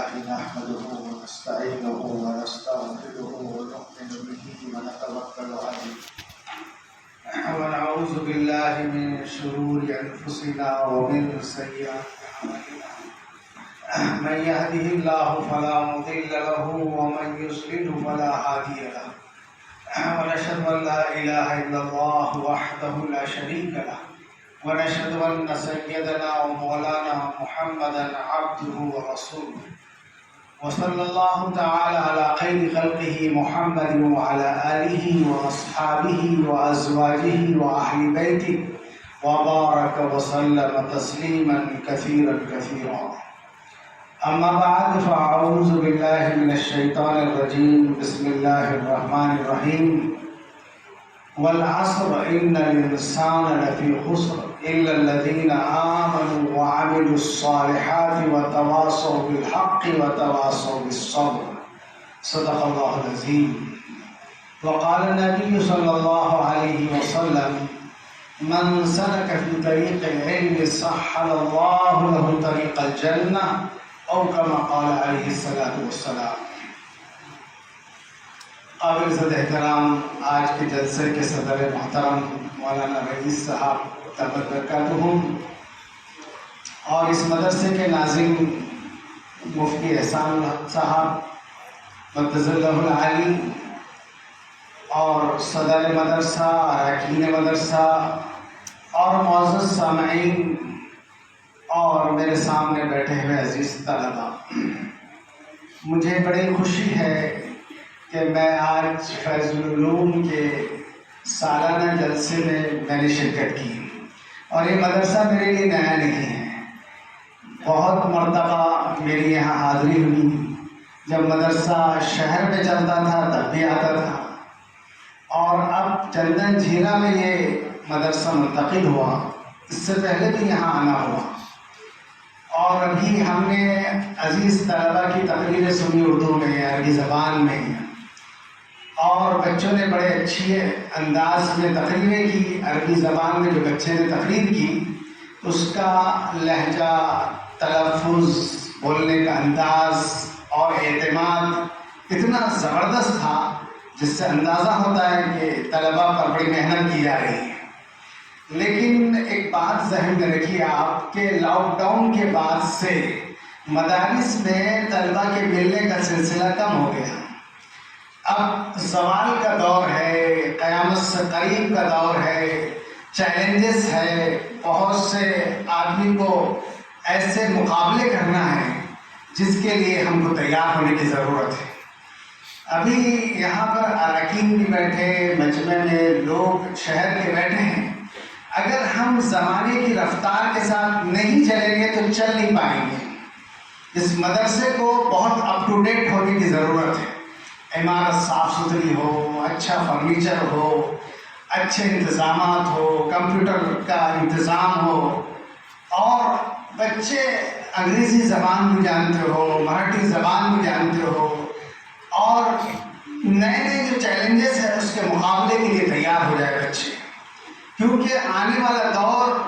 لله نحمده ونستعينه ونستغفره ونؤمن به ونتوكل عليه ونعوذ بالله من شرور أنفسنا ومن سيئات أعمالنا من يهده الله فلا مضل له ومن يضلل فلا هادي له ونشهد أن لا إله إلا الله وحده لا شريك له ونشهد أن سيدنا ومولانا محمدا عبده ورسوله وصلى الله تعالى على خير خلقه محمد وعلى آله وأصحابه وأزواجه وأهل بيته وبارك وسلم تسليما كثيرا كثيرا. أما بعد فأعوذ بالله من الشيطان الرجيم. بسم الله الرحمن الرحيم. والعصر إن الإنسان لفي خسر إلا الذين آمنوا وعملوا الصالحات وتواصوا بالحق وتواصوا بالصبر. صدق الله العظيم. وقال النبي صلى الله عليه وسلم من سلك في طريق العلم سهل الله له طريق الجنة او كما قال علیہ الصلوۃ والسلام. قابل عزت احترام آج کے جلسے کے صدر محترم مولانا رئیس صاحب تبرکاتہم اور اس مدرسے کے ناظم مفتی احسان صاحب مقدس اللہ العالی اور صدر مدرسہ اراکین مدرسہ اور معزز سامعین اور میرے سامنے بیٹھے ہوئے عزیز طلباء، مجھے بڑی خوشی ہے کہ میں آج فیض العلوم کے سالانہ جلسے میں نے شرکت کی اور یہ مدرسہ میرے لیے نیا نہیں ہے. بہت مرتبہ میری یہاں حاضری ہوئی. جب مدرسہ شہر میں چلتا تھا تب بھی آتا تھا اور اب چندن جھیرا میں یہ مدرسہ منتقل ہوا. اس سے پہلے بھی یہاں آنا ہوا اور ابھی ہم نے عزیز طلباء کی تقریریں سنی اردو میں، عربی زبان میں، اور بچوں نے بڑے اچھے انداز میں تقریریں کی. عربی زبان میں جو بچے نے تقریر کی اس کا لہجہ، تلفظ، بولنے کا انداز اور اعتماد اتنا زبردست تھا جس سے اندازہ ہوتا ہے کہ طلباء پر بڑی محنت کی جا رہی ہے. لیکن ایک بات ذہن میں رکھیے آپ کہ لاک ڈاؤن کے بعد سے مدارس میں طلباء کے ملنے کا سلسلہ کم ہو گیا. اب سوال کا دور ہے، قیامت سے قریب کا دور ہے، چیلنجز ہے. بہت سے آدمی کو ایسے مقابلے کرنا ہے جس کے لیے ہم کو تیار ہونے کی ضرورت ہے. ابھی یہاں پر اراکین بھی بیٹھے، مجمع میں لوگ شہر کے بیٹھے ہیں. اگر ہم زمانے کی رفتار کے ساتھ نہیں چلیں گے تو چل نہیں پائیں گے. اس مدرسے کو بہت اپ ٹو ڈیٹ ہونے کی ضرورت ہے. عمارت صاف ستھری ہو، اچھا فرنیچر ہو، اچھے انتظامات ہو، کمپیوٹر کا انتظام ہو، اور بچے انگریزی زبان بھی جانتے ہو، مراٹھی زبان بھی جانتے ہو، اور نئے نئے جو چیلنجز ہیں اس کے مقابلے کے لیے تیار ہو جائے بچے. کیونکہ آنے والا دور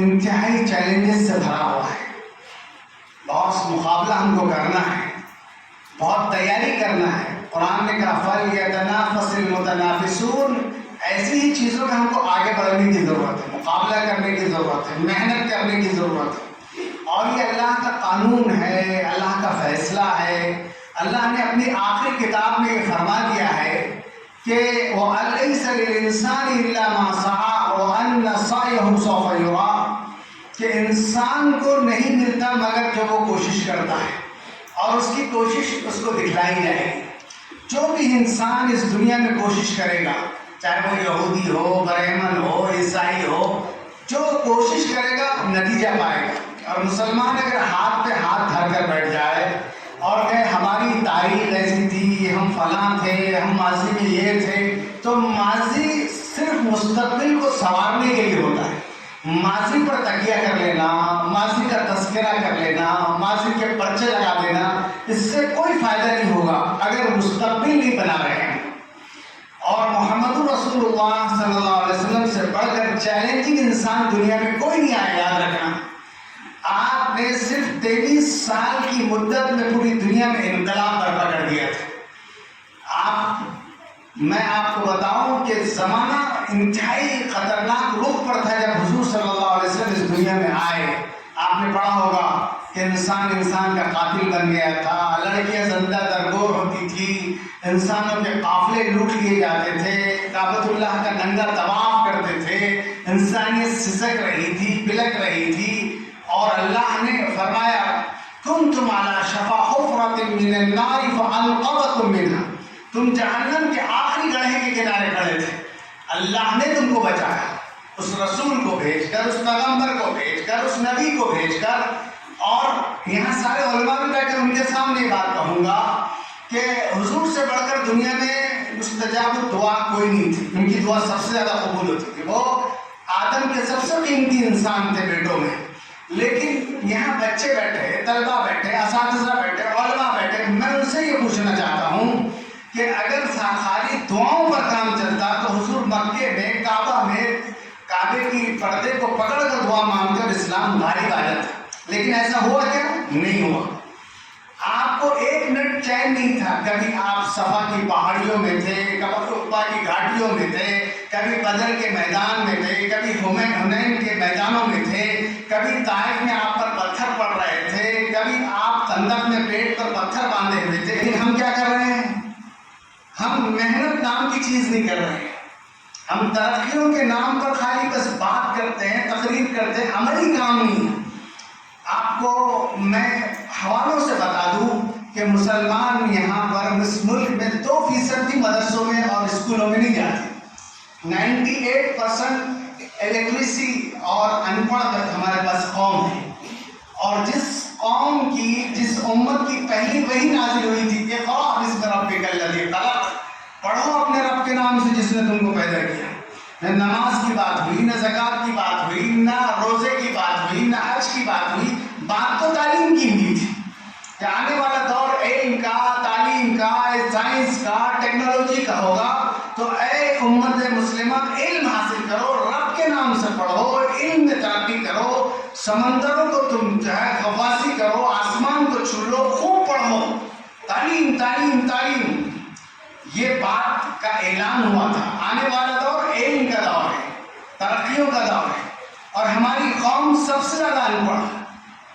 انتہائی چیلنجز سے بھرا ہوا ہے. بہت مقابلہ ہم کو کرنا ہے، بہت تیاری کرنا ہے. قرآن نے کہا فَلْيَتَنَافَسِ الْمُتَنَافِسُونَ. ایسی ہی چیزوں میں ہم کو آگے بڑھنے کی ضرورت ہے، مقابلہ کرنے کی ضرورت ہے، محنت کرنے کی ضرورت ہے. اور یہ اللہ کا قانون ہے، اللہ کا فیصلہ ہے. اللہ نے اپنی آخری کتاب میں یہ فرما دیا ہے کہ وَأَلَيْسَ لِلْإِنسَانِ إِلَّا مَا سَعَىٰ وَأَنَّ سَعْيَهُ سَوْفَ يُرَىٰ. کہ انسان کو نہیں ملتا مگر جو وہ کوشش کرتا ہے اور اس کی کوشش اس کو دکھلائی جائے گی. جو بھی انسان اس دنیا میں کوشش کرے گا، چاہے وہ یہودی ہو، برہمن ہو، عیسائی ہو، جو کوشش کرے گا نتیجہ پائے گا. اور مسلمان اگر ہاتھ پہ ہاتھ دھر کر بیٹھ جائے اور کہ ہماری تاریخ ایسی تھی، ہم فلاں تھے، ہم ماضی میں یہ تھے، تو ماضی صرف مستقبل کو سنوارنے کے لیے ہوتا ہے. ماضی پر تکیہ کر لینا، ماضی کا تذکرہ کر لینا، ماضی کے پرچے لگا دینا، اس سے کوئی فائدہ نہیں ہوگا اگر مستقبل نہیں بنا رہے ہیں. اور محمد رسول اللہ صلی اللہ علیہ وسلم سے بڑھ کر چیلنجنگ انسان دنیا میں کوئی نہیں آیا. یاد رکھنا، آپ نے صرف صرف 23 سال کی مدت میں پوری دنیا میں انقلاب برپا کر دیا تھا۔ میں آپ کو بتاؤں کہ زمانہ انتہائی خطرناک رخ پر تھا جب حضور صلی اللہ علیہ وسلم اس دنیا میں آئے۔ آپ نے پڑھا ہوگا کہ انسان کا قاتل بن گیا تھا، لڑکیاں زندہ درگور ہوتی تھی، انسانوں کے قافلے لوٹ لیے جاتے تھے، کعبۃ اللہ کا ننگا طواف کرتے تھے، انسانیت سسک رہی تھی، بلک رہی تھی، اور اللہ نے فرمایا کنتم علی شفا حفرۃ من النار فانقذکم منہا، تم جہنم کے آخری گڑھے کے کنارے کھڑے تھے، اللہ نے تم کو بچایا، اس رسول کو بھیج کر، اس پیغمبر کو بھیج کر، اس نبی کو بھیج کر۔ اور یہاں سارے علماء بھی بیٹھے، ان کے سامنے یہ بات کہوں گا کہ حضور سے بڑھ کر دنیا میں مستجاب دعا کوئی نہیں تھی، ان کی دعا سب سے زیادہ قبول ہوتی تھی، وہ آدم کے سب سے قیمتی انسان تھے بیٹوں میں۔ لیکن یہاں بچے بیٹھے، طلبہ بیٹھے، اساتذہ بیٹھے، علماء بیٹھے، میں ان سے یہ پوچھنا چاہتا ہوں کہ اگر خالی دعاؤں پر کام چلتا تو حضور مکے میں کعبہ میں کعبے کی پردے کو پکڑ کر دعا مانگتے اور اسلام غالب آ جاتا، لیکن ایسا ہوا کیا؟ نہیں ہوا۔ آپ کو ایک منٹ چین نہیں تھا، کبھی آپ صفا کی پہاڑیوں میں تھے، کبھی عقبہ کی گھاٹیوں میں تھے، کبھی بدر کے میدان میں تھے، کبھی حنین کے میدانوں میں تھے، کبھی طائف میں آپ پر پتھر پڑ رہے تھے، کبھی آپ خندق میں پیٹ پر پتھر باندھے ہوئے تھے، لیکن ہم کیا کر رہے ہیں؟ ہم محنت نام کی چیز نہیں کر رہے ہیں، ہم ترقیوں کے نام پر خالی بس بات کرتے ہیں، تقریر کرتے ہیں، عملی کام نہیں ہے۔ آپ کو میں حوالوں سے بتا دوں کہ مسلمان یہاں پر اس ملک میں 2% بھی مدرسوں میں اور اسکولوں میں نہیں جاتے۔ 98% الیٹریسی اور ان پڑھ ہمارے پاس قوم ہے، اور جس قوم کی، جس امت کی پہلی وحی نازل ہوئی تھی کہ اقرأ باسم ربک الذی خلق، پڑھو اپنے رب کے نام سے جس نے تم کو پیدا کیا۔ نہ نماز کی بات ہوئی، نہ زکوٰۃ کی بات ہوئی، نہ روزے کی بات ہوئی، نہ حج کی بات ہوئی، بات تو تعلیم کی ہوئی تھی کہ آنے والا دور علم کا، تعلیم کا، سائنس کا، ٹیکنالوجی کا ہوگا، تو اے امت مسلمہ علم حاصل کرو، رب کے نام سے پڑھو، علم میں ترقی کرو، سمندروں کو تم جو ہے غواصی کرو، آسمان کو چھو لو، خوب پڑھو، تعلیم تعلیم تعلیم۔ یہ بات کا اعلان ہوا تھا۔ آنے والا دور علم کا دور ہے، ترقیوں کا دور ہے، اور ہماری قوم سب سے زیادہ ان پڑھ۔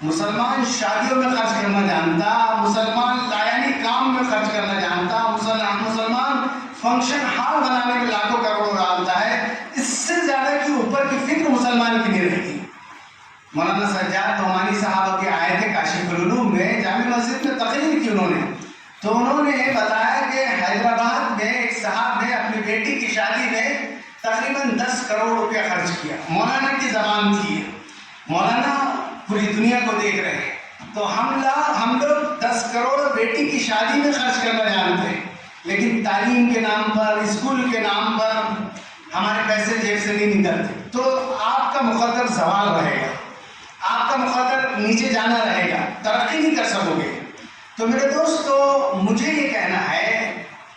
مسلمان شادیوں میں خرچ کرنا جانتا، مسلمان لایانی کام میں خرچ کرنا جانتا، مسلمان فنکشن ہال بنانے میں لاکھوں کروڑوں ڈالتا ہے، اس سے زیادہ کی اوپر کی فکر مسلمان کی نہیں رہتی۔ مولانا سجاد نعمانی صاحب کے آئے تھے کاشف العلوم میں، جامع مسجد میں تقریر کی انہوں نے، تو انہوں نے بتایا کہ حیدرآباد میں ایک صاحب نے اپنی بیٹی کی شادی میں تقریباً 10 کروڑ روپیہ خرچ کیا۔ مولانا کی زبان تھی، مولانا پوری دنیا کو دیکھ رہے ہیں، تو ہم لوگ 10 کروڑ بیٹی کی شادی میں خرچ کرنا جانتے ہیں، لیکن تعلیم کے نام پر، اسکول کے نام پر ہمارے پیسے جیب سے نہیں نکلتے، تو آپ کا مقدر زوال رہے گا، آپ کا مقدر نیچے جانا رہے گا، ترقی نہیں کر سکو گے۔ تو میرے دوستو، مجھے یہ کہنا ہے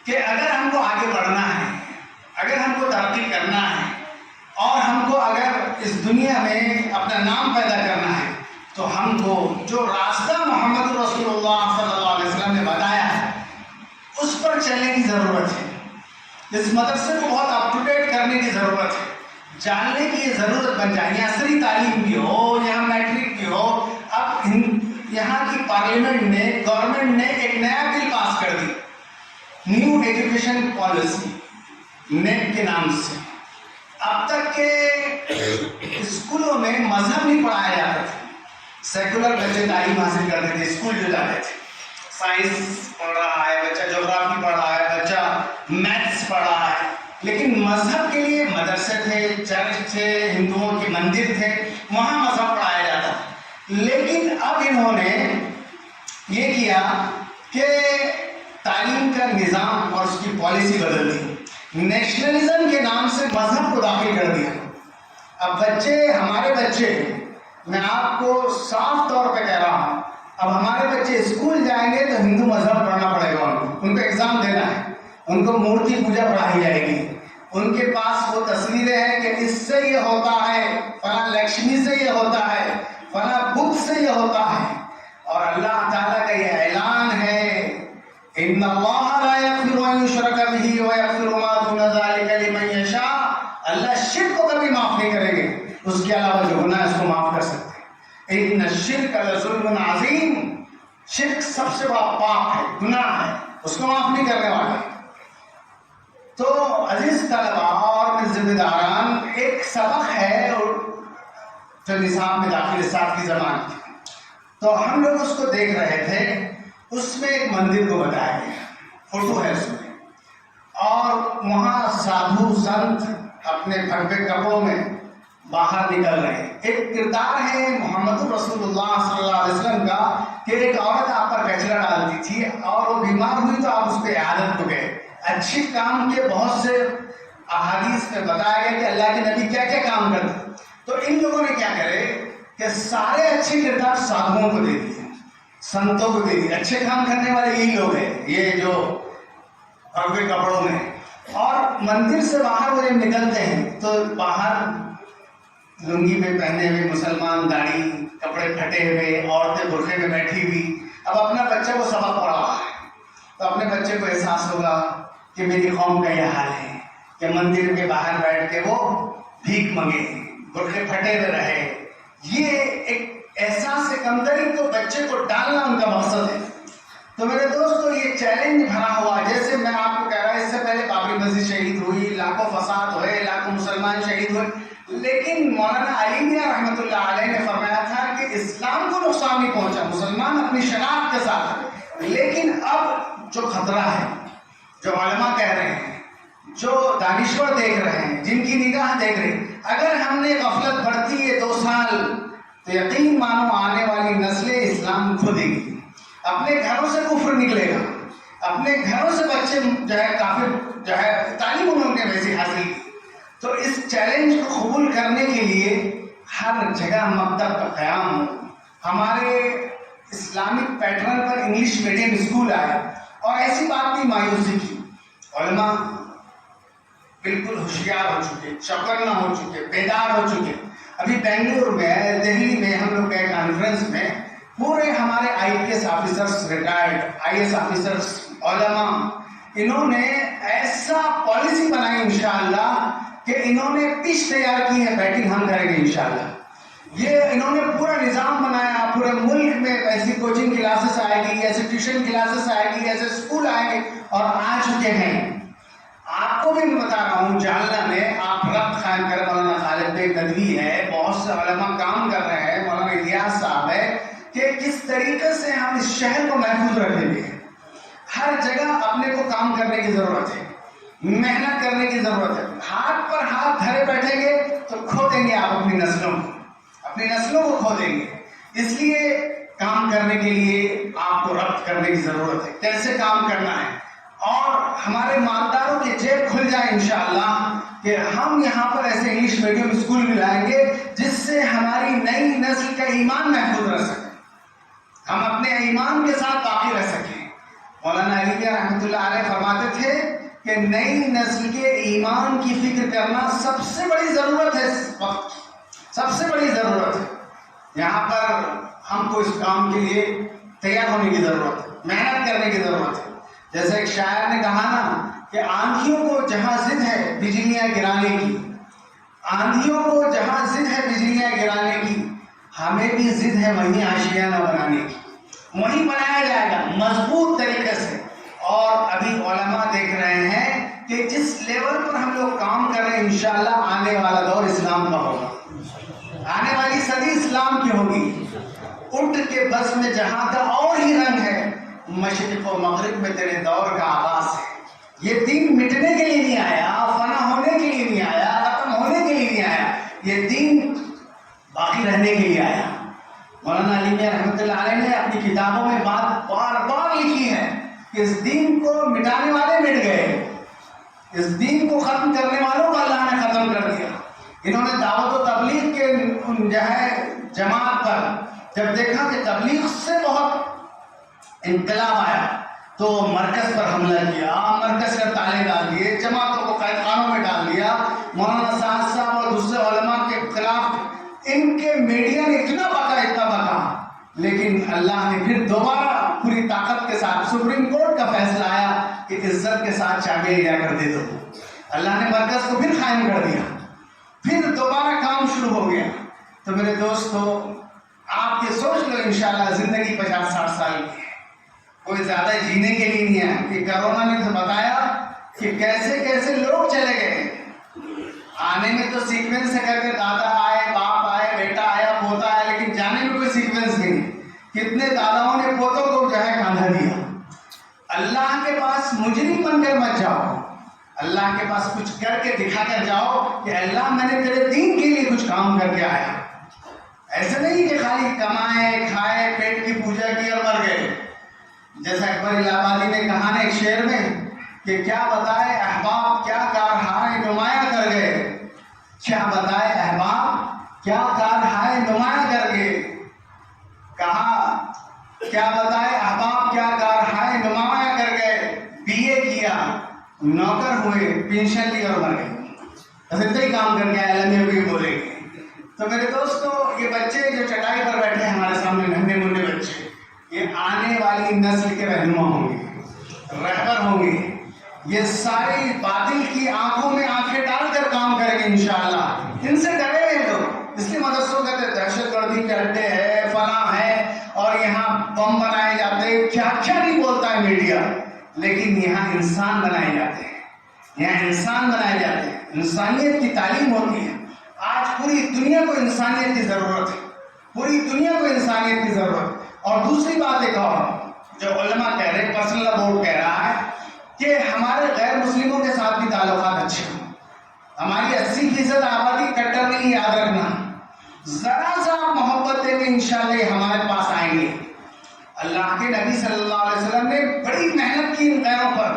کہ اگر ہم کو آگے بڑھنا ہے، اگر ہم کو ترقی کرنا ہے، اور ہم کو اگر اس دنیا میں اپنا نام پیدا کرنا ہے، تو ہم کو جو راستہ محمد رسول اللہ صلی اللہ علیہ وسلم نے بتایا ہے اس پر چلنے کی ضرورت ہے۔ اس مدرسے کو بہت اپ ٹو ڈیٹ کرنے کی ضرورت ہے، جاننے کی یہ ضرورت بن جائے، یہاں عصری تعلیم کی ہو، یہاں میٹرک کی ہو۔ اب یہاں کی پارلیمنٹ نے، گورنمنٹ نے ایک نیا بل پاس کر دی، نیو ایجوکیشن پالیسی، نیٹ کے نام سے۔ اب تک کے اسکولوں میں مذہب نہیں پڑھایا جاتا تھا، سیکولر بچے تعلیم حاصل کرتے تھے، اسکول جو جاتے تھے، سائنس پڑھ رہا ہے بچہ، جغرافی پڑھ رہا ہے بچہ، میتھس پڑھ رہا ہے، لیکن مذہب کے لیے مدرسے تھے، چرچ تھے، ہندوؤں کے مندر تھے، وہاں مذہب پڑھایا جاتا تھا۔ لیکن اب انہوں نے یہ کیا کہ تعلیم کا نظام اور اس کی پالیسی بدل دی، نیشنلزم کے نام سے مذہب کو داخل کر دیا۔ اب بچے، ہمارے بچے، میں آپ کو صاف طور پہ کہہ رہا ہوں، اب ہمارے بچے اسکول جائیں گے تو ہندو مذہب پڑھنا پڑے گا، ان کو ایگزام دینا ہے، ان کو مورتی پوجا پڑھائی جائے گی، ان کے پاس وہ تصویریں ہیں کہ اس سے یہ ہوتا ہے، فلاں لکشمی سے یہ ہوتا ہے، فلاں بدھ سے یہ ہوتا ہے، اور اللہ تعالیٰ کا یہ اعلان ہے ان اللہ لا یغفر ان یشرک بہ ویغفر ما دون ذلک لمن یشاء. اللہ شرک کو کبھی معاف نہیں کریں گے، اس کے علاوہ جو گناہ ہے اس کو معاف کر سکتے ہیں. ان الشرک لظلم عظیم، شرک سب سے بڑا پاپ ہے، گناہ ہے، اس کو معاف نہیں کرنے والا. تو عزیز طلباء اور ذمہ داران، ایک سبق ہے جو نصاب میں داخل ساتھ کی زبان کی، تو ہم لوگ اس کو دیکھ رہے تھے. اس میں ایک مندر کو بتایا گیا، فوٹو ہے اس میں، اور وہاں سادھو سنت اپنے بھگوے کپڑوں میں باہر نکل رہے ہیں. ایک کردار ہے محمد رسول اللہ صلی اللہ علیہ وسلم کا کہ ایک عورت آپ پر کچرا ڈالتی تھی اور وہ بیمار ہوئی تو آپ اس پہ عیادت کو گئے. اچھے کام کے بہت سے احادیث میں بتایا گیا کہ اللہ کے نبی کیا کیا کام کرتے. تو ان لوگوں نے کیا کرے کہ سارے اچھے کردار سادھوؤں کو دے دیے، سنتوں کو دے دیے. اچھے کام کرنے والے یہی لوگ ہیں، یہ جو بھگوے کپڑوں میں. اور مندر سے باہر وہ جب نکلتے ہیں تو باہر لنگی میں پہنے ہوئے مسلمان، داڑھی، کپڑے پھٹے ہوئے، عورتیں برقعے میں بیٹھی ہوئی. اب اپنا بچہ کو سبق پڑھا رہا ہے تو اپنے بچے کو احساس ہوگا کہ میری قوم کا یہ حال ہے کہ مندر کے باہر بیٹھ کے وہ بھیک مانگے، برقعے پھٹے ہوئے رہے. یہ ایک احساس کمتری کو بچے کو ڈالنا ان کا مقصد ہے. تو میرے دوستو یہ چیلنج بھرا ہوا، جیسے میں آپ کو کہہ رہا ہوں اس سے پہلے بابری مسجد شہید ہوئی، لاکھوں فساد ہوئے، لاکھوں مسلمان شہید ہوئے، لیکن مولانا علی میاں رحمۃ اللہ علیہ نے فرمایا تھا کہ اسلام کو نقصان نہیں پہنچا، مسلمان اپنی شناخت کے ساتھ. لیکن اب جو خطرہ ہے، جو علماء کہہ رہے ہیں، جو دانشور دیکھ رہے ہیں، جن کی نگاہ دیکھ رہے ہیں، اگر ہم نے غفلت برتی ہے 2 سال تو یقین مانو آنے والی نسلیں اسلام کھو دے گی. اپنے گھروں سے کفر نکلے گا، اپنے گھروں سے بچے جو ہے کافر جو ہے تعلیم انہوں نے ویسی حاصل کی. تو اس چیلنج کو قبول کرنے کے لیے ہر جگہ مکتب کا قیام ہو. ہمارے اسلامک پیٹرن پر انگلش میڈیم اسکول آئے اور ایسی بات نہیں مایوسی کی. علماء بالکل ہوشیار ہو چکے، چوکنا ہو چکے، بیدار ہو چکے. ابھی بنگلور میں، دہلی میں ہم لوگ گئے کانفرنس میں، پورے ہمارے I P S officers, retired I S officers, علماء، انہوں نے ایسا پالیسی بنائی انشاءاللہ کہ انہوں نے پچ تیار کی ہے، بیٹنگ ہم کریں گے انشاءاللہ. یہ انہوں نے پورا نظام بنایا، پورے ملک میں ایسی کوچنگ کلاسز آئے گی، ایسے ٹیوشن کلاسز آئے گی، ایسے اسکول آئیں گے، اور آ چکے ہیں. آپ کو بھی میں بتا رہا ہوں، جالنا میں آپ ربط قائم کریں. مولانا خالد بیگ ندوی ہے، بہت سے علماء کام کر رہے ہیں، مولانا الیاس صاحب ہے، کہ کس طریقے سے ہم اس شہر کو محفوظ رکھیں گے. ہر جگہ اپنے کو کام کرنے کی ضرورت ہے، محنت کرنے کی ضرورت ہے. ہاتھ پر ہاتھ دھرے بیٹھیں گے تو کھو دیں گے آپ اپنی نسلوں کو کھو دیں گے. اس لیے کام کرنے کے لیے آپ کو ربط کرنے کی ضرورت ہے، کیسے کام کرنا ہے. اور ہمارے مالداروں کی جیب کھل جائے انشاءاللہ کہ ہم یہاں پر ایسے انگلش میڈیم اسکول بھی لائیں گے جس سے ہماری نئی نسل کا ایمان محفوظ رہ سکے، ہم اپنے ایمان کے ساتھ باقی رہ سکیں. مولانا علی میاں رحمۃ اللہ علیہ فرماتے تھے کہ نئی نسل کے ایمان کی فکر کرنا سب سے بڑی ضرورت ہے، اس وقت سب سے بڑی ضرورت ہے. یہاں پر ہم کو اس کام کے لیے تیار ہونے کی ضرورت ہے، محنت کرنے کی ضرورت ہے. جیسے ایک شاعر نے کہا نا کہ آندھیوں کو جہاں ضد ہے بجلیاں گرانے کی، آندھیوں کو جہاں ضد ہے بجلیاں گرانے کی، ہمیں بھی ضد ہے وہیں آشیانہ بنانے کی. وہیں بنایا جائے گا مضبوط طریقے سے. اور ابھی علماء دیکھ رہے ہیں کہ جس لیول پر ہم لوگ کام کر رہے ہیں انشاءاللہ آنے والا دور اسلام کا ہوگا، آنے والی صدی اسلام کی ہوگی. اٹھ کے بس میں جہاں کا اور ہی رنگ ہے، مشرق و مغرب میں تیرے دور کا آغاز ہے. یہ دین مٹنے کے لیے نہیں آیا، فنا ہونے کے لیے نہیں آیا، ختم ہونے کے لیے نہیں آیا، یہ دین باقی رہنے کے لیے آیا. مولانا علی میاں رحمۃ اللہ علیہ نے اپنی کتابوں میں بات بار بار لکھی ہے کہ اس دین کو مٹانے والے مٹ گئے، اس دین کو ختم کرنے والوں کو اللہ نے ختم کر دیا. انہوں نے دعوت و تبلیغ کے جو ہے جماعت پر جب دیکھا کہ تبلیغ سے بہت انقلاب آیا تو مرکز پر حملہ کیا، مرکز کا تالے ڈال دیے، جماعتوں کو قید خانوں میں ڈال دیا. مولانا سعد صاحب اور دوسرے علماء کے خلاف ان کے میڈیا نے اتنا بکا لیکن اللہ نے پھر دوبارہ پوری طاقت کے ساتھ سپریم کورٹ کا فیصلہ آیا کہ عزت کے ساتھ چابیاں لیا کر دے دو. اللہ نے مرکز کو پھر قائم کر دیا, پھر دوبارہ کام شروع ہو گیا. تو میرے دوستو, آپ یہ سوچ لو انشاءاللہ زندگی 50-60 سال کی ہے, کوئی زیادہ جینے کے لیے نہیں ہے. کہ کرونا نے تو بتایا کہ کیسے کیسے لوگ چلے گئے. آنے میں تو سیکوینس سے کر کے دادا آئے, باپ آئے, بیٹا آیا, پوتا آیا, لیکن جانے میں کوئی سیکوینس نہیں. کتنے داداؤں نے پوتوں کو جو ہے کاندھا دیا. اللہ کے پاس مجرم بن کر مت جاؤ, اللہ کے پاس کچھ کر کے دکھا کر جاؤ کہ اللہ میں نے تیرے دین کے لیے کچھ کام کر کے آیا. ایسا نہیں کہ خالی کمائے کھائے پیٹ کی پوجا کی اور مر گئے. جیسا اکبر الہ آبادی نے کہا نا ایک شعر میں کہ کیا بتائے احباب کیا کارہائے نمایاں کر گئے. کیا بتائے احباب کیا کارہائے نمایاں کر گئے. کہا کیا بتائے احباب کیا کارہائے نمایاں کر گئے. بی اے کیا, نوکر ہوئے, پینشن لی اور مر گئے. بس اتنا ہی کام کر کے آئے, اللہ بھی بولے گے. تو میرے دوستو, یہ بچے جو چٹائی پر بیٹھے ہیں ہمارے سامنے, ننھے منھے بچے, یہ آنے والی نسل کے رہنما ہوں گے, رہبر ہوں گے. یہ ساری باطل کی آنکھوں میں آنکھیں ڈال کر کام کریں گے انشاءاللہ. ان سے ڈرے ہیں لوگ, اس لیے مدرسوں کہتے دہشت گردی کے اڈے ہے, فلاں ہے, اور یہاں بم بنائے جاتے ہیں, کیا کیا نہیں بولتا ہے میڈیا. لیکن یہاں انسان بنائے جاتے ہیں, یہاں انسان بنائے جاتے ہیں, انسانیت کی تعلیم ہوتی ہے. آج پوری دنیا کو انسانیت کی ضرورت ہے, پوری دنیا کو انسانیت کی ضرورت. اور دوسری بات ایک اور جو علماء کہہ رہے ہیں, پرسنل بورڈ کہہ رہا ہے کہ ہمارے غیر مسلموں کے ساتھ بھی تعلقات اچھے ہوں. ہماری 80% آبادی کٹر نہیں, یاد رکھنا. ذرا سا آپ محبت دیں گے انشاءاللہ یہ ہمارے پاس آئیں گے. اللہ کے نبی صلی اللہ علیہ وسلم نے بڑی محنت کی ان غیروں پر.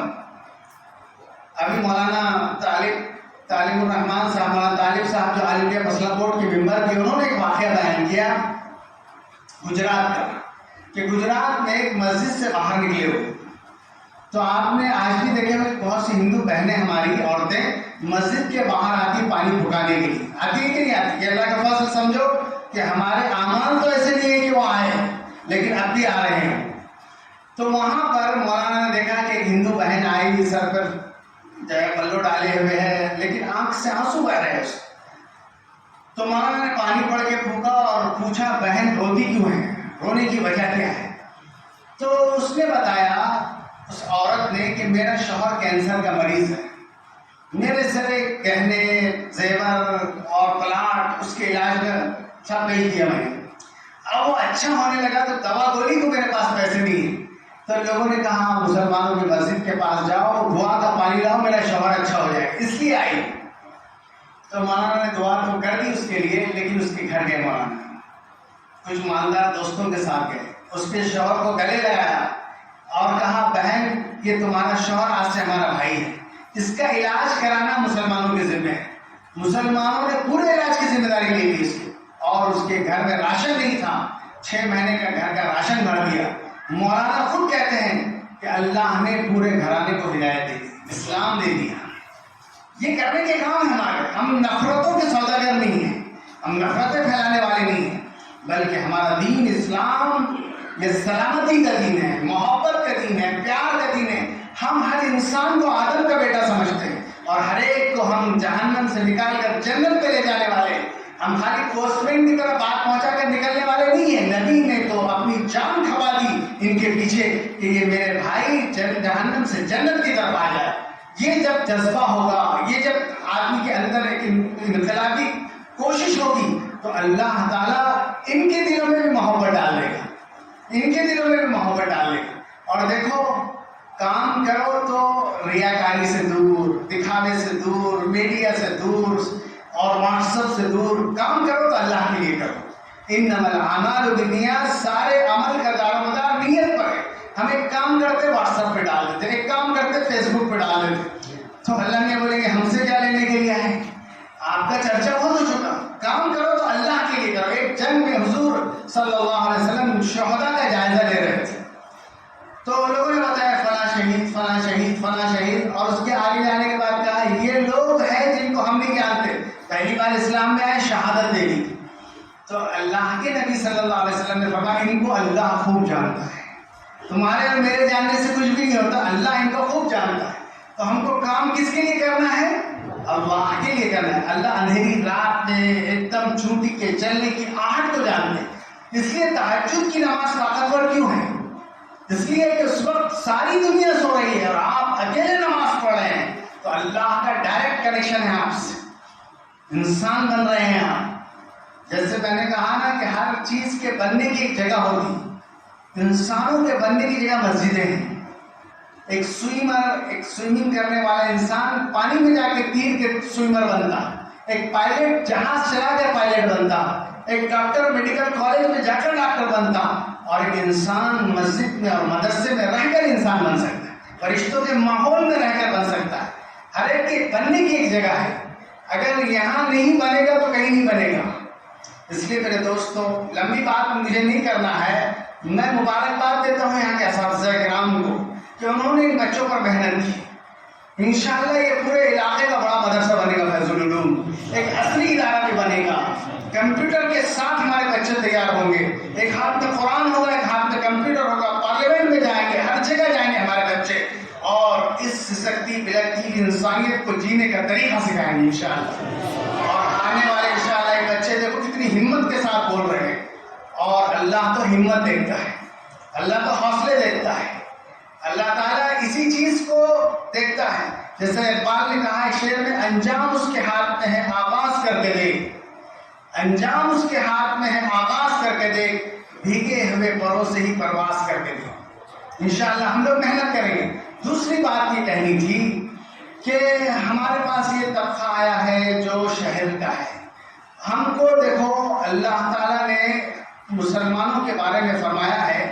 ابھی مولانا طالب الرحمان صاحب, مولانا طالب صاحب جو آل انڈیا مسلح بورڈ کے ممبر تھے, انہوں نے ایک واقعہ بیان کیا گجرات کا, کہ گجرات میں ایک مسجد سے باہر نکلے ہوئے. تو آپ نے آج بھی دیکھے ہوئے بہت سی ہندو بہنیں ہماری عورتیں مسجد کے باہر آتی پانی پھکانے کے لیے. آتی ہے کہ نہیں آتی؟ یہ اللہ کا فضل سمجھو کہ ہمارے اعمال تو ایسے نہیں ہے کہ وہ آئے, لیکن اب بھی آ رہے ہیں. تو وہاں پر مولانا نے دیکھا کہ ایک ہندو بہن آئی ہوئی, سر پر جو ہے پلو ڈالے ہوئے ہے, لیکن آنکھ سے آنسو بہ رہے ہیں اس. تو مولانا نے پانی پڑ کے پھونکا اور پوچھا بہن روتی کیوں ہے, رونے کی وجہ کیا ہے. تو اس نے بتایا, اس عورت نے, کہ میرا شوہر کینسر کا مریض ہے, میرے سارے گہنے زیور اور پلاٹ اس کے علاج میں سب نہیں کیا میں نے. اب وہ اچھا ہونے لگا تو دوا گولی کو میرے پاس پیسے نہیں ہیں. تو لوگوں نے کہا مسلمانوں کی مسجد کے پاس جاؤ, دعا کا پانی لاؤ, میرا شوہر اچھا ہو جائے, اس لیے آئی. تو مولانا نے دعا تو کر دی اس کے لیے, لیکن اس کے گھر گئے مولانا, کچھ مالدار دوستوں کے ساتھ گئے, اس کے شوہر کو گلے لگایا اور کہا بہن یہ تمہارا شوہر آج سے ہمارا بھائی ہے, اس کا علاج کرانا مسلمانوں کے ذمہ ہے. مسلمانوں نے پورے علاج کی ذمہ داری لی تھی اس کی, اور اس کے گھر میں راشن نہیں تھا, 6 مہینے کا گھر کا راشن بھر دیا. مولانا خود کہتے ہیں کہ اللہ نے پورے گھرانے کو ہدایت دے دی, اسلام دے دیا. یہ کرنے کے کام ہے ہمارے. ہم نفرتوں کے سوداگر نہیں ہیں, ہم نفرتیں پھیلانے والے نہیں ہیں, بلکہ ہمارا دین اسلام یہ سلامتی کا دین ہے, محبت کا دین ہے, پیار کا دین ہے. ہم ہر انسان کو آدم کا بیٹا سمجھتے ہیں, اور ہر ایک کو ہم جہنم سے نکال کر جنت پہ لے جانے والے. ہم خالی پوسٹ مین کی طرح بات پہنچا کر نکلنے والے نہیں ہیں. نبی نے تو اپنی جان کھپا دی ان کے پیچھے کہ یہ میرے بھائی جہنم سے جنت کی طرف آ جائے. یہ جب جذبہ ہوگا, یہ جب آدمی کے اندر ایک انقلابی کوشش ہوگی, تو اللہ تعالیٰ ان کے دلوں میں بھی محبت ڈال دے گا, ان کے دلوں میں بھی محبت ڈال دے گا. اور دیکھو, کام کرو تو ریاکاری سے دور, دکھاوے سے دور, میڈیا سے دور اور واٹس ایپ سے دور. کام کرو تو اللہ کے لیے کرو. انما الاعمال بالنیات, سارے عمل کا دار و مدار نیت پر ہے. ہم ایک کام کرتے واٹس ایپ پہ ڈال دیتے, ایک کام کرتے فیس بک پہ ڈال دیتے, تو اللہ نے بولیں گے ہم سے کیا لینے کے لیے آئے, آپ کا چرچا بہت ہو چکا. کام کرو تو اللہ کے لیے کرو. ایک جنگ میں حضور صلی اللہ علیہ وسلم شہداء کا جائزہ لے رہے تھے, تو لوگوں نے بتایا فلاں شہید فلاں شہید فلاں شہید, اور اس کے آگے جانے کے بعد کہا یہ لوگ ہیں جن کو ہم نہیں جانتے, پہلی بار اسلام میں آئے, شہادت دے دی. تو اللہ کے نبی صلی اللہ علیہ وسلم نے فرمایا ان کو اللہ خوب جانتا ہے، تمہارے اور میرے جاننے سے کچھ بھی نہیں ہوتا، اللہ ان کو خوب جانتا ہے۔ تو ہم کو کام کس کے لیے کرنا ہے؟ اللہ کے لیے کرنا ہے۔ اللہ اندھیری رات میں ایک دم چونٹی کے چلنے کی آہٹ کو جانتے ہیں، اس لیے تہجد کی نماز طاقتور کیوں ہے؟ اس لیے کہ اس وقت ساری دنیا سو رہی ہے اور آپ اکیلے نماز پڑھ رہے ہیں، تو اللہ کا ڈائریکٹ کنیکشن ہے آپ سے، انسان بن رہے ہیں آپ۔ جیسے میں نے کہا نا کہ ہر چیز کے بننے کی ایک جگہ ہوتی، انسانوں کے بننے کی جگہ مسجدیں ہیں۔ ایک سوئمنگ کرنے والا انسان پانی میں جا کے تیر کے سوئمر بنتا، ایک پائلٹ جہاز چلا کر پائلٹ بنتا، ایک ڈاکٹر میڈیکل کالج میں جا کر ڈاکٹر بنتا، اور ایک انسان مسجد میں اور مدرسے میں رہ کر انسان بن سکتا ہے، فرشتوں کے ماحول میں رہ کر بن سکتا ہے۔ ہر ایک کے بننے کی ایک جگہ ہے، اگر یہاں نہیں بنے گا تو کہیں نہیں بنے گا۔ اس لیے میرے دوستوں، لمبی بات مجھے نہیں کرنا ہے، میں مبارکباد دیتا ہوں یہاں کے اساتذہ کرام کو کہ انہوں نے ان بچوں پر محنت کی۔ انشاءاللہ یہ پورے علاقے کا بڑا مدرسہ بنے گا، فیض العلوم ایک اصلی ادارہ بھی بنے گا۔ کمپیوٹر کے ساتھ ہمارے بچے تیار ہوں گے، ایک ہاتھ میں قرآن ہوگا، ایک ہاتھ میں کمپیوٹر ہوگا، پارلیمنٹ میں جائیں گے، ہر جگہ جائیں گے ہمارے بچے، اور اس سکتی بلکتی انسانیت کو جینے کا طریقہ سکھائیں گے انشاءاللہ۔ اور آنے والے انشاءاللہ یہ بچے دیکھو کتنی ہمت کے ساتھ بول رہے ہیں، اور اللہ تو ہمت دیکھتا ہے، اللہ تو حوصلے دیکھتا ہے، اللہ تعالیٰ اسی چیز کو دیکھتا ہے۔ جیسے اقبال نے کہا ہے شعر میں، انجام اس کے ہاتھ میں ہے آغاز کر کے دیکھ، انجام اس کے ہاتھ میں ہے آغاز کر کے دیکھ، بھیگے ہوئے پروں سے ہی پرواز کر کے دیکھ۔ انشاءاللہ ہم لوگ محنت کریں گے۔ دوسری بات یہ کہنی تھی کہ ہمارے پاس یہ طبقہ آیا ہے جو شہر کا ہے۔ ہم کو دیکھو اللہ تعالیٰ نے مسلمانوں کے بارے میں فرمایا ہے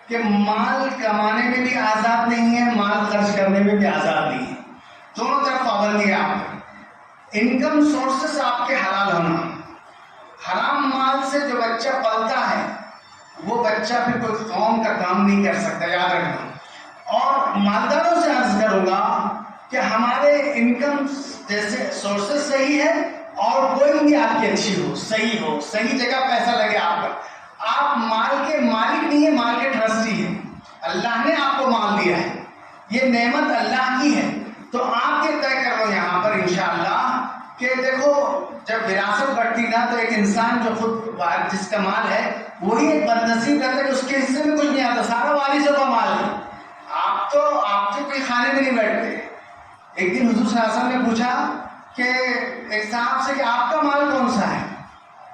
کہ مال کمانے میں بھی آزاد نہیں ہے، مال خرچ کرنے میں بھی آزاد نہیں ہے، دونوں طرف پابندی ہے آپ پر۔ انکم سورسز آپ کے حلال ہونا، حرام مال سے جو بچہ پلتا ہے وہ بچہ پھر کوئی قوم کا کام نہیں کر سکتا، یاد رکھنا۔ اور مالداروں سے عرض کروں گا کہ ہمارے انکم جیسے سورسز صحیح ہے، اور کوئی بھی آپ کی اچھی ہو، صحیح جگہ پیسہ لگے آپ کا۔ آپ مال کے مالک نہیں ہیں، مال کے ٹرسٹی ہیں۔ اللہ نے آپ کو مال دیا ہے، یہ نعمت اللہ کی ہے، تو آپ یہ طے کرو یہاں پر انشاءاللہ کہ دیکھو جب وراثت بڑھتی نا تو ایک انسان جو خود جس کا مال ہے وہی ایک بدنصیب رہتا ہے کہ اس کے حصے میں کچھ نہیں آتا، سارا وارثوں کا مال ہے۔ آپ تو کوئی کھانے میں نہیں بیٹھتے۔ ایک دن حضور صلی اللہ علیہ وسلم نے پوچھا کہ ایک صاحب سے کہ آپ کا مال کون سا ہے؟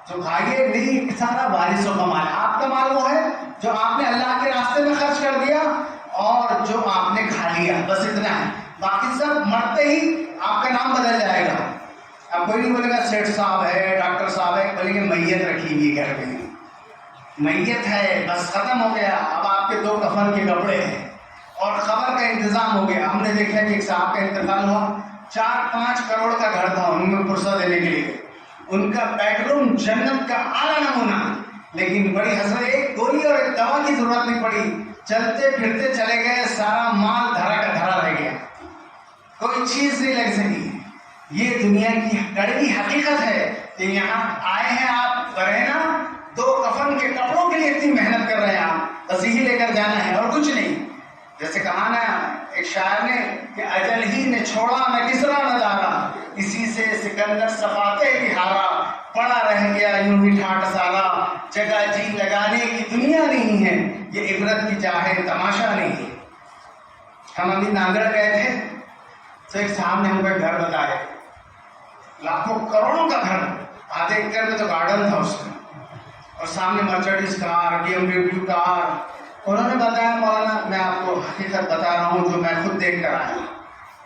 تو بھائی نہیں، سارا وارثوں کا مال ہے۔ آپ کا مال وہ ہے جو آپ نے اللہ کے راستے میں خرچ کر دیا اور جو آپ نے کھا لیا، بس اتنا ہے، باقی سب مرتے ہی آپ کا نام بدل جائے گا۔ اب کوئی نہیں بولے گا سیٹھ صاحب ہے، ڈاکٹر صاحب ہے، بولیں گے میت رکھی ہوئی گھر میں، میت ہے، بس ختم ہو گیا، اب آپ کے 2 کفن کے کپڑے ہیں اور خبر کا انتظام ہو گیا۔ ہم نے دیکھا کہ ایک صاحب کا انتقال ہوا، 4-5 کروڑ کا گھر تھا ان میں پرسہ دینے کے لیے، ان کا بیڈ روم جنت کا اعلیٰ نمونہ، لیکن بڑی حسرت ایک گولی اور ایک دوا کی ضرورت نہیں پڑی، چلتے پھرتے چلے گئے، سارا مال دھرا کا دھرا رہ گیا، کوئی چیز نہیں لگ سکی۔ یہ دنیا کی کڑوی حقیقت ہے کہ یہاں آئے ہیں آپ برہنا 2 کفن کے کپڑوں کے لیے اتنی محنت کر رہے ہیں آپ، بس یہی لے کر جانا ہے اور کچھ نہیں۔ جیسے کہا نا ایک شاعر نے کہ اجل ہی نے چھوڑا نہ کسرا نہ دارا، اسی سے سکندر صفاتے بھی ہارا، پڑا رہ گیا یوں ہی ٹھاٹ سالہ، جگہ جی لگانے کی دنیا نہیں ہے، یہ عبرت کی چاہے تماشا نہیں ہے۔ ہم ابھی ناگڑ گئے تھے تو ایک صاحب نے ہم کو ایک گھر بتایا، لاکھوں کروڑوں کا گھر، آدھے ایکڑ میں تو گارڈن تھا اس میں، اور سامنے مرسڈیز کار، BMW کار۔ انہوں نے بتایا مولانا، میں آپ کو حقیقت بتا رہا ہوں جو میں خود دیکھ کر آیا۔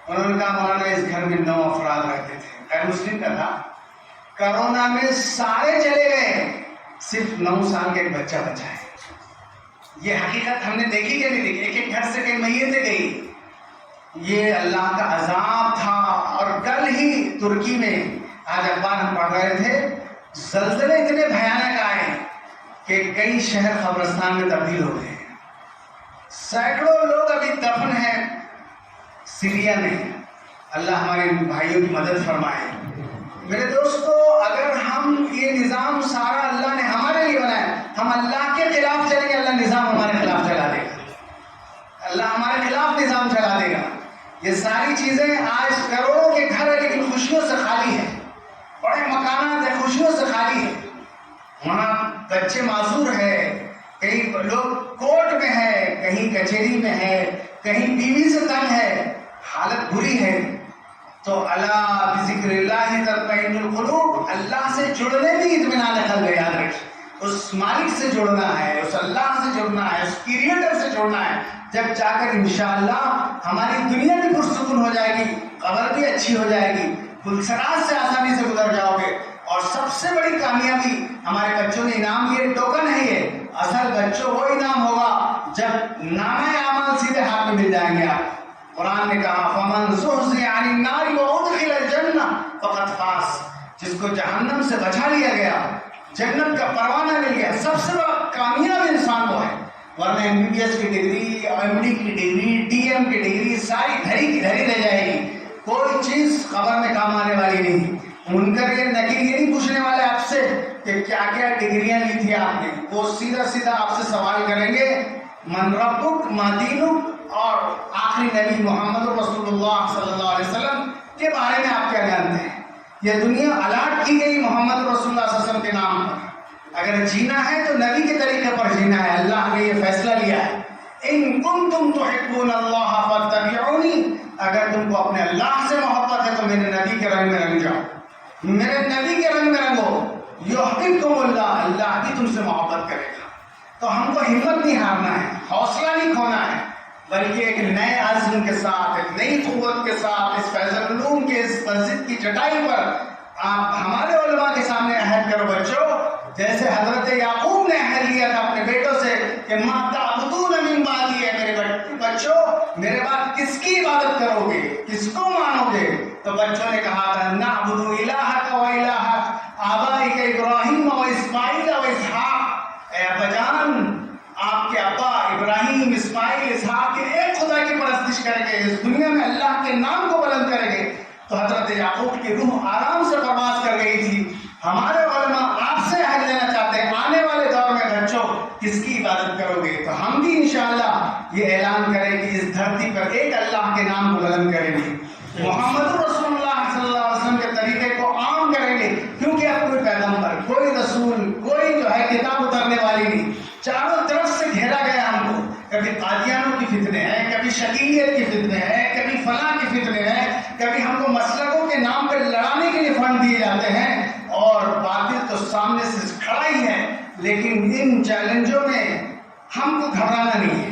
انہوں نے کہا مولانا اس گھر میں 9 افراد رہتے تھے، غیر مسلم کا تھا، کرونا میں سارے چلے گئے، صرف 9 سال کا ایک بچہ بچا ہے۔ یہ حقیقت ہم نے دیکھی کہ نہیں دیکھی؟ ایک گھر سے کئی میتیں گئی، یہ اللہ کا عذاب تھا۔ اور کل ہی ترکی میں آج اخبار ہم پڑھ رہے تھے، زلزلے اتنے بھیانک آئے کہ کئی شہر قبرستان میں تبدیل ہو گئے، سینکڑوں لوگ ابھی دفن ہیں سیریا میں۔ اللہ ہمارے بھائیوں کی مدد فرمائے۔ میرے دوستو، اگر ہم یہ نظام سارا اللہ نے ہم اللہ کے خلاف چلیں گے اللہ نظام ہمارے خلاف چلا دے گا، اللہ ہمارے خلاف نظام چلا دے گا۔ یہ ساری چیزیں آج کروڑوں کے گھر ہے لیکن خوشیوں سے خالی ہے، بڑے مکانات ہیں خوشیوں سے خالی ہے، وہاں بچے معذور ہے، کہیں لوگ کورٹ میں ہے، کہیں کچہری میں ہے، کہیں بیوی سے تنگ ہے، حالت بری ہے۔ تو اللہ بذکر اللہ تطمئن القلوب، اللہ سے جڑنے بھی اطمینان قلب ہے، یاد رکھیں اس مالک سے جڑنا ہے، اس اللہ سے جڑنا ہے، اس کریٹر سے جڑنا ہے، جب جا کر انشاءاللہ ہماری دنیا بھی پرسکون ہو جائے گی، قبر بھی اچھی ہو جائے گی، پلسرات سے آسانی سے گزر جاؤ گے۔ اور سب سے بڑی کامیابی ہمارے بچوں نے انعام یہ ٹوکن ہے، یہ اصل بچوں وہ انعام ہوگا جب نامہ اعمال سیدھے ہاتھ میں مل جائیں گے آپ۔ قرآن نے کہا فَمَنْ زُحْزِحَ عَنِ النَّارِ وَأُدْخِلَ الْجَنَّةَ فَقَدْ فَازَ، جس کو جہنم سے بچا لیا گیا، جنت کا پروانہ مل گیا، سب سے بڑا کامیاب انسان وہ ہے۔ ورنہ ایم بی بی ایس کی ڈگری، ایم ڈی کی ڈگری، ڈی ایم کی ڈگری ساری دھری کی دھری رہ جائے گی، کوئی چیز قبر میں کام آنے والی نہیں۔ منکر یہ نکیر یہ نہیں پوچھنے والے آپ سے کہ کیا کیا ڈگریاں لی تھی آپ نے، وہ سیدھا سیدھا آپ سے سوال کریں گے من ربک ما دینک، اور آخری نبی محمد رسول اللہ صلی اللہ علیہ وسلم کے بارے میں آپ کیا جانتے ہیں۔ یہ دنیا الاٹ کی گئی محمد رسول اللہ صلی اللہ علیہ وسلم کے نام پر، اگر جینا ہے تو نبی کے طریقے پر جینا ہے، اللہ نے یہ فیصلہ لیا ہے ان کنتم تحبون اللہ فاتبعونی، اگر تم کو اپنے اللہ سے محبت ہے تو میرے نبی کے رنگ میں رنگ جاؤ، میرے نبی کے رنگ میں رنگو، یحببکم اللہ، اللہ بھی تم سے محبت کرے گا۔ تو ہم کو ہمت نہیں ہارنا ہے، حوصلہ نہیں کھونا ہے، بلکہ ایک نئے عزم کے ساتھ، ایک نئی قوت کے ساتھ اس فیض العلوم کے اس مسجد کی چٹائی پر آپ ہمارے علماء کے سامنے عہد کرو بچوں، جیسے حضرت یعقوب نے عہد لیا تھا اپنے بیٹوں سے کہ ما تعبدون من بعدی، ہے میرے بچوں میرے بعد کس کی عبادت کرو گے، کس کو مانو گے؟ تو بچوں نے کہا تھا نعبد الہک و الہ آبائک ابراہیم و اسماعیل و اسحاق، اے ابا جان آپ کے ابا ابراہیم اسماعیل اسحاق کے ایک خدا کی پرستش کریں گے، اس دنیا میں اللہ کے نام کو بلند کریں گے۔ تو حضرت یعقوب کی روح آرام سے پرواز کر گئی تھی۔ ہمارے علماء آپ سے عہد لینا چاہتے ہیں آنے والے دور میں بچوں کس کی عبادت کرو گے، تو ہم بھی انشاءاللہ یہ اعلان کریں کہ اس دھرتی پر ایک اللہ کے نام کو بلند کریں گے، محمد رسول اللہ صلی اللہ علیہ وسلم کے طریقے کو عام کریں گے، کیونکہ اب کوئی پیغمبر، کوئی رسول، کوئی جو ہے کتاب اترنے والی نہیں، چاروں طرف سے گھیرا گیا ہم کو، کبھی قادیانوں کی فتنے ہیں، کبھی شکیلیت کی فتنے ہیں، کبھی فلاں کی فتنے ہیں، کبھی ہم کو مسلکوں کے نام پہ لڑانے کے لیے فنڈ دیے جاتے ہیں، اور باطل تو سامنے سے کھڑا ہی ہے۔ لیکن ان چیلنجوں میں ہم کو گھبرانا نہیں ہے،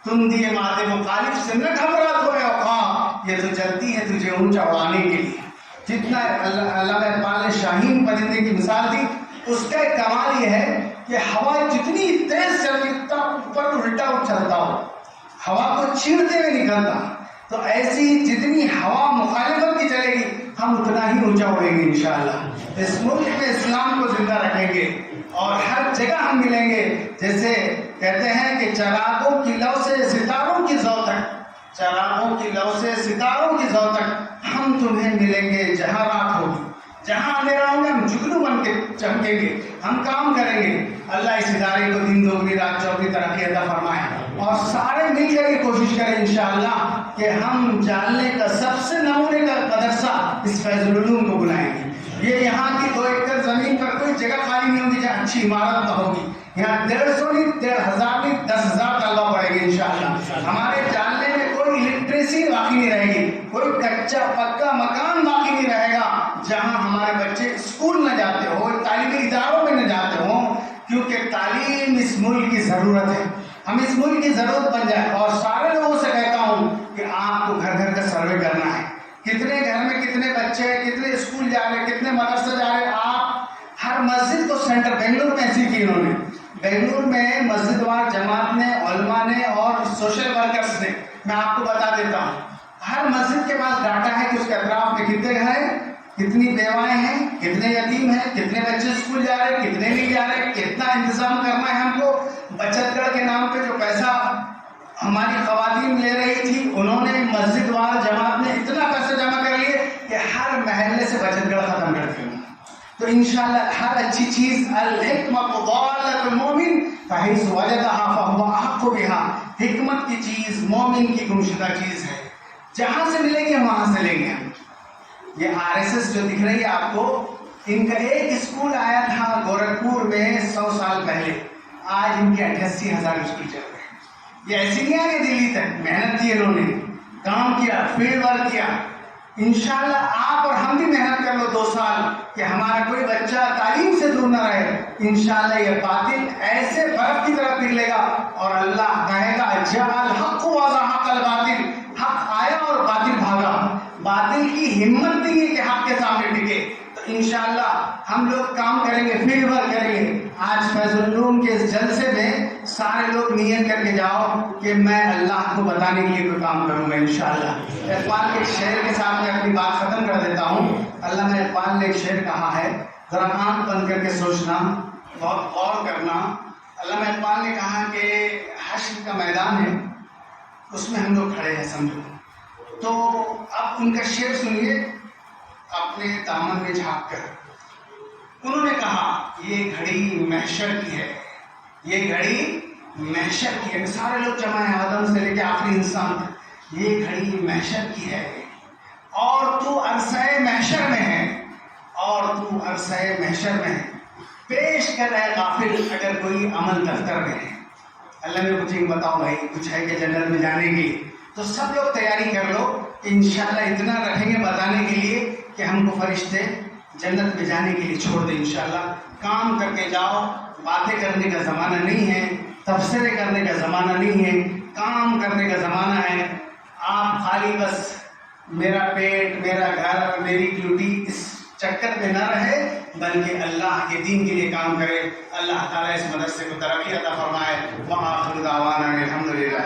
تم دیے مادے مخالف سے نہ گھبرا تو اے اوقات، یہ تو چلتی ہے تجھے اونچا اڑانے کے لیے۔ جتنا علامہ اقبال نے شاہین پرندے کی مثال دی، اس کا ایک کمال یہ ہے کہ ہوا جتنی تیز چلتی اتنا اوپر الٹا چلتا ہو، ہوا کو چیرتے ہوئے نکلتا، تو ایسی جتنی ہوا مخالفت کی چلے گی ہم اتنا ہی اونچا اڑیں گے انشاءاللہ۔ اس ملک میں اسلام کو زندہ رکھیں گے اور ہر جگہ ہم ملیں گے، جیسے کہتے ہیں کہ چراغوں کی لو سے ستاروں کی ذو تک، چراغوں کی لو سے ستاروں کی ذو تک ہم تمہیں ملیں گے، جہاں رات ہوگی جہاں اندھیرا ہوگا ہم جگنو بن کے چمکیں گے، ہم کام کریں گے۔ اللہ اس ادارے کو دن دوگنی رات چوگنی ترقی عطا فرمائے، اور سارے مل کر یہ کوشش کریں انشاءاللہ کہ ہم جاننے کا سب سے نمونے کا مدرسہ اس فیض العلوم کو بنائیں گے۔ یہ یہاں کی 2 ایکڑ زمین پر کوئی جگہ خالی نہیں ہوگی جہاں اچھی عمارت نہ ہوگی، یہاں 150 نہیں 1500 نہیں 10,000 طلبہ پڑھیں گے انشاءاللہ۔ ہمارے جاننے میں کوئی الٹریسی باقی نہیں رہے گی، کوئی کچا پکا مکان باقی نہیں رہے گا جہاں ہمارے بچے اسکول نہ جاتے ہو، تعلیمی اداروں میں نہ جاتے ہوں، کیونکہ تعلیم اس ملک کی ضرورت ہے، ہم اس ملک کی ضرورت بن جائے۔ اور سارے لوگوں سے کہتا ہوں کہ آپ کو گھر گھر کا سروے کرنا ہے، کتنے گھر میں کتنے بچے ہیں، کتنے اسکول جا رہے ہیں، کتنے مدرسے جا رہے ہیں۔ آپ ہر مسجد کو سینٹر، بنگلور میں ایسی کی انہوں نے، بنگلور میں مسجد وار جماعت نے، علماء نے اور سوشل ورکرز نے، میں آپ کو بتا دیتا ہوں، ہر مسجد کے پاس ڈاٹا ہے کہ اس کے اطراف میں کتنے گھر ہیں، کتنی بیوائیں ہیں، کتنے یتیم ہیں، کتنے بچے اسکول جا رہے ہیں، کتنے نہیں جا رہے، کتنا انتظام کرنا ہے ہم کو۔ بچت گڑھ کے نام پہ جو پیسہ ہماری خواتین لے رہی تھی، انہوں نے مسجد وار جماعت نے اتنا پیسہ جمع کر لیے کہ ہر محلے سے بچت گڑھ ختم کر دیا۔ تو انشاءاللہ ہر اچھی چیز الحکمۃ ضالۃ المؤمن فحيث وجدها فهو أحق بها. حکمت کی چیز مومن کی گمشدہ چیز ہے، جہاں سے ملے گی وہاں سے لیں گے ہم. یہ RSS جو دکھ رہی ہے آپ کو، ان کا ایک اسکول آیا تھا گورکھپور میں 100 سال پہلے، آج ان کے 88,000 اسکول چل رہے ہیں. یہ ایسی نہیں آگے دلی تک، محنت کی انہوں نے، کام کیا، فیلڈ ورک کیا. انشاءاللہ آپ اور ہم بھی محنت کر لو 2 سال کہ ہمارا کوئی بچہ تعلیم سے دور نہ رہے. انشاءاللہ یہ باطل ایسے برف کی طرف پگھلے گا اور اللہ کہے گا جاء الحق وزهق الباطل، حق آیا اور باطل بھاگا. باطل کی ہمت نہیں ہے کہ حق کے سامنے ٹکے. تو انشاءاللہ ہم لوگ کام کریں گے، فیلڈ ورک کریں گے. آج فیض العلوم کے اس جلسے میں سارے لوگ نیت کر کے جاؤ کہ میں اللہ کو بتانے کے لیے کوئی کام کروں گا انشاءاللہ. اقبال کے شعر کے ساتھ میں اپنی بات ختم کر دیتا ہوں. علامہ اقبال نے ایک شعر کہا ہے، ذرا آنکھ بند کر کے سوچنا، بہت غور کرنا. علامہ اقبال نے کہا کہ حشر کا میدان ہے، اس میں ہم لوگ کھڑے ہیں سمجھو. تو اب ان کا شعر سنیے اپنے دامن میں جھانک کر. انہوں نے کہا یہ گھڑی محشر کی ہے، یہ گھڑی محشر کی ہے. سارے لوگ جمع ہیں آدم سے لے کے آخری انسان تک. یہ گھڑی محشر کی ہے اور تو عرصہ محشر میں ہے، اور تو عرصہ محشر میں ہے. پیش کر رہے غافل اگر کوئی عمل دفتر میں ہے. اللہ نے مجھے بتاؤ بھائی کچھ ہے کہ جنت میں جانے کی؟ تو سب لوگ تیاری کر لو کہ انشاءاللہ اتنا رکھیں گے بتانے کے لیے کہ ہم کو فرشتے جنت میں جانے کے لیے چھوڑ دیں. انشاءاللہ کام کر کے جاؤ. باتیں کرنے کا زمانہ نہیں ہے، تبصرے کرنے کا زمانہ نہیں ہے، کام کرنے کا زمانہ ہے. آپ خالی بس میرا پیٹ، میرا گھر، میری ڈیوٹی اس چکر میں نہ رہے، بلکہ اللہ کے دین کے لیے کام کرے. اللہ تعالیٰ اس مدرسے کو ترقی عطا فرمائے. وآخر دعوانا الحمدللہ.